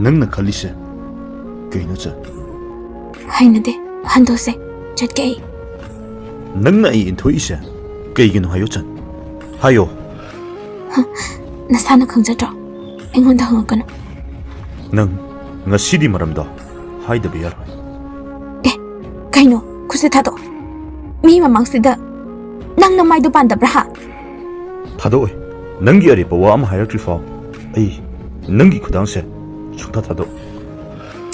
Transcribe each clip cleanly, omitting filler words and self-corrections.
ꯅꯪꯅ ꯈꯜꯂꯤꯁꯦ ꯀꯩꯅꯣ ꯆꯟ? ꯍꯩꯅꯗꯦ, ꯍꯟꯗꯣꯛꯁꯦ, ꯆꯠꯀꯦ ꯑꯩ. ꯅꯪꯅ ꯑꯩ ꯏꯟꯊꯣꯛꯏꯁꯦ ꯀꯩꯒꯤꯅꯣ ꯍꯥꯏꯌꯣ ꯆꯟ, ꯍꯥꯏꯌꯣ. ꯅꯁꯥꯅ ꯈꯪꯖꯗ꯭ꯔꯣ? ꯑꯩꯉꯣꯟꯗ ꯍꯪꯉꯛꯀꯅꯨ. ꯅꯪ ꯉꯁꯤꯗꯤ ꯃꯔꯝꯗꯣ ꯍꯥꯏꯗꯕ ꯌꯥꯔꯣꯏ. ꯀꯩꯅꯣ? ꯈꯨꯠꯁꯦ ꯊꯥꯗꯣꯛ. ꯃꯤ ꯃꯃꯥꯡꯁꯤꯗ ꯅꯪ ꯅꯃꯥꯏꯗꯣ ꯄꯥꯟꯗꯕ꯭ꯔꯥ ꯍꯥ? ꯊꯥꯗꯣꯛꯑꯣꯏ. ꯅꯪꯒꯤ ꯑꯔꯦꯞꯄ ꯋꯥ ꯑꯃ ꯍꯥꯏꯔꯛꯇ꯭ꯔꯤ ꯐꯥꯎ ꯑꯩ ꯅꯪꯒꯤ ꯈꯨꯗꯥꯡꯁꯦ ꯁꯨꯡꯊꯥ ꯊꯥꯗꯣꯛ.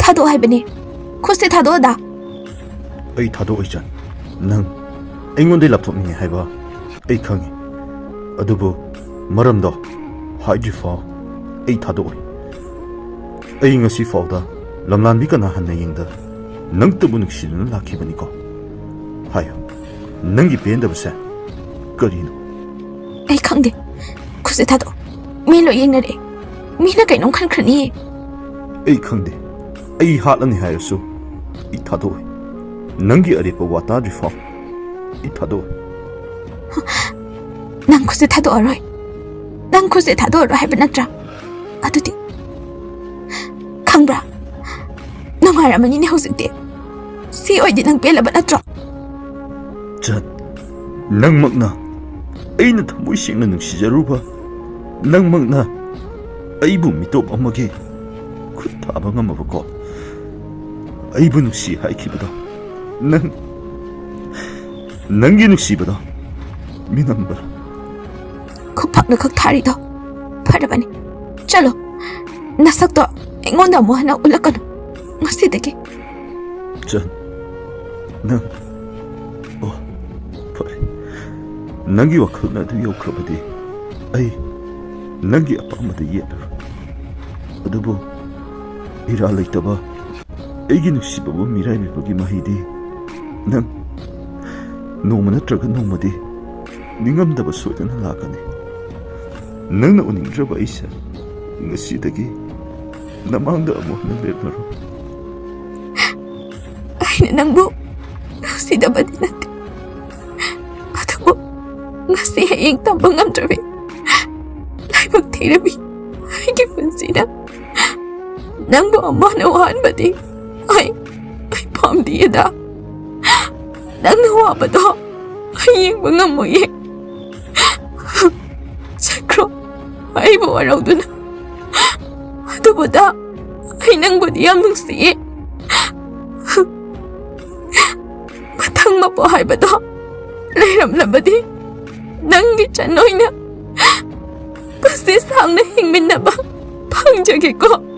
ꯊꯥꯗꯣꯛ ꯍꯥꯏꯕꯅꯦ. ꯈꯨꯠꯁꯦ ꯊꯥꯗꯣꯛꯑꯗꯥ. ꯑꯩ ꯊꯥꯗꯣꯛꯑꯣꯏ ꯆꯟ. ꯅꯪ ꯑꯩꯉꯣꯟꯗꯩ ꯂꯥꯞꯊꯣꯛꯅꯤꯡꯉꯦ ꯍꯥꯏꯕ ꯑꯩ ꯈꯪꯉꯤ. ꯑꯗꯨꯕꯨ ꯃꯔꯝꯗꯣ ꯍꯥꯏꯗ꯭ꯔꯤ ꯐꯥꯎ ꯑꯩ ꯊꯥꯗꯣꯛꯑꯣꯏ. ꯑꯩ ꯉꯁꯤ ꯐꯥꯎꯗ ꯂꯝꯂꯥꯟꯕꯤ ꯀꯅꯥ ꯍꯟꯅ ꯌꯦꯡꯗ ꯅꯪꯇꯕꯨ ꯅꯨꯡꯁꯤꯗꯨꯅ ꯂꯥꯛꯈꯤꯕꯅꯤꯀꯣ. ꯍꯥꯏꯌꯣ, ꯅꯪꯒꯤ ꯄꯦꯟꯗꯕꯁꯦ ꯀꯔꯤꯅꯣ? ꯑꯩ ꯈꯪꯗꯦ. ꯈꯨꯠꯁꯦ ꯊꯥꯗꯣꯛ. ꯃꯤ ꯂꯣꯏ ꯌꯦꯡꯅꯔꯦ. ꯃꯤꯅ ꯀꯩꯅꯣꯝ ꯈꯟꯈ꯭ꯔꯅꯤꯌꯦ. ꯑꯩ ꯈꯪꯗꯦ. ꯑꯩ ꯍꯥꯠꯂꯅꯤ ꯍꯥꯏꯔꯁꯨ ꯑꯩ ꯊꯥꯗꯣꯛꯑꯣꯏ. ꯅꯪꯒꯤ ꯑꯔꯦꯞꯄ ꯋꯥ ꯇꯥꯗ꯭ꯔꯤ ꯐꯥꯎ ꯑꯩ ꯊꯥꯗꯣꯛꯑꯣꯏ. ꯅꯪ ꯈꯨꯠꯁꯦ ꯊꯥꯗꯣꯛꯑꯔꯣꯏ. ꯅꯪ ꯈꯨꯠꯁꯦ ꯊꯥꯗꯣꯛꯑꯔꯣꯏ ꯍꯥꯏꯕ ꯅꯠꯇ꯭ꯔꯥ? ꯑꯗꯨꯗꯤ ꯈꯪꯕ꯭ꯔꯥ? ꯅꯨꯡꯉꯥꯏꯔꯝꯃꯅꯤꯅꯦ ꯍꯧꯖꯤꯛꯇꯤ. ꯁꯤ ꯑꯣꯏꯗꯤ ꯅꯪ ꯄꯦꯜꯂꯕ ꯅꯠꯇ꯭ꯔꯣ? ꯆꯟ, ꯅꯪꯃꯛꯅ ꯑꯩꯅ ꯊꯃꯣꯏ ꯁꯦꯡꯅ ꯅꯨꯡꯁꯤꯖꯔꯨꯕ, ꯅꯪꯃꯛꯅ ꯑꯩꯕꯨ ꯃꯤꯇꯣꯞ ꯑꯃꯒꯤ ꯈꯨꯠ ꯊꯥꯕ ꯉꯝꯃꯕꯀꯣ. ꯑꯩꯕꯨ ꯅꯨꯡꯁꯤ ꯍꯥꯏꯈꯤꯕꯗꯣ ꯅꯪꯒꯤ ꯅꯨꯡꯁꯤꯕꯗꯣ ꯃꯤꯅꯝꯕꯔ? ꯈꯨꯐꯛꯅ ꯈꯛ ꯊꯥꯔꯤꯗꯣ ꯐꯔꯕꯅꯤ. ꯆꯠꯂꯣ. ꯅꯁꯛꯇꯣ ꯑꯩꯉꯣꯟꯗ ꯑꯃꯨꯛ ꯍꯟꯅ ꯎꯠꯂꯛꯀꯅꯨ ꯉꯁꯤꯗꯒꯤ. ꯆꯟ, ꯅꯪ ꯑꯣ ꯐꯔꯦ. ꯅꯪꯒꯤ ꯋꯥꯈꯜꯅ ꯑꯗꯨ ꯌꯧꯈ꯭ꯔꯕꯗꯤ ꯑꯩ ꯅꯪꯒꯤ ꯑꯄꯥꯝꯕꯗ ꯌꯦꯠꯂꯔꯣꯏ. ꯑꯗꯨꯕꯨ ꯏꯔꯥꯜ ꯂꯩꯇꯕ ꯑꯩꯒꯤ ꯅꯨꯡꯁꯤꯕꯕꯨ ꯃꯤꯔꯥꯏꯕꯤꯕꯒꯤ ꯃꯍꯩꯗꯤ ꯅꯪ ꯅꯣꯡꯃ ꯅꯠꯇ꯭ꯔꯒ ꯅꯣꯡꯃꯗꯤ ꯅꯤꯡꯉꯝꯗꯕ ꯁꯣꯏꯗꯅ ꯂꯥꯛꯀꯅꯤ. ꯅꯪꯅ ꯎꯅꯤꯡꯗ꯭ꯔꯕ ꯑꯩꯁꯦ ꯉꯁꯤꯗꯒꯤ ꯅꯃꯥꯡꯗ ꯑꯃꯨꯛ ꯍꯟꯅ ꯂꯦꯞꯂꯔꯣꯏ. ꯑꯩꯅ ꯅꯪꯕꯨ ꯅꯨꯡꯁꯤꯗꯕꯗꯤ ꯅꯠꯇꯦ. ꯑꯗꯨꯕꯨ ꯉꯁꯤ ꯍꯌꯦꯡ ꯇꯝꯕ ꯉꯝꯗ꯭ꯔꯕꯤ ꯂꯥꯏꯕꯛ ꯊꯤꯔꯕꯤ ꯑꯩꯒꯤ ꯄꯨꯟꯁꯤꯗ ꯅꯪꯕꯨ ꯑꯃꯨꯛ ꯍꯟꯅ ꯋꯥꯍꯟꯕꯗꯤ ꯑꯩ ꯄꯥꯝꯗꯤꯌꯦꯗ. ꯅꯪꯅ ꯋꯥꯕꯗꯣ ꯑꯩ ꯌꯦꯡꯕ ꯉꯝꯃꯣꯏꯌꯦ. ꯆꯠꯈ꯭ꯔꯣ ꯑꯩꯕꯨ ꯋꯥꯔꯧꯗꯨꯅ. ꯑꯗꯨꯕꯨꯗ ꯑꯩ ꯅꯪꯕꯨꯗꯤ ꯌꯥꯝ ꯅꯨꯡꯁꯤꯌꯦ. ꯃꯊꯪ ꯃꯄꯣ ꯍꯥꯏꯕꯗꯣ ꯂꯩꯔꯝꯂꯕꯗꯤ ꯅꯪꯒꯤ ꯆꯟ ꯑꯣꯏꯅ ꯄꯨꯟꯁꯤ ꯁꯥꯡꯅ ꯍꯤꯡꯃꯤꯟꯅꯕ ꯐꯪꯖꯒꯦꯀꯣ.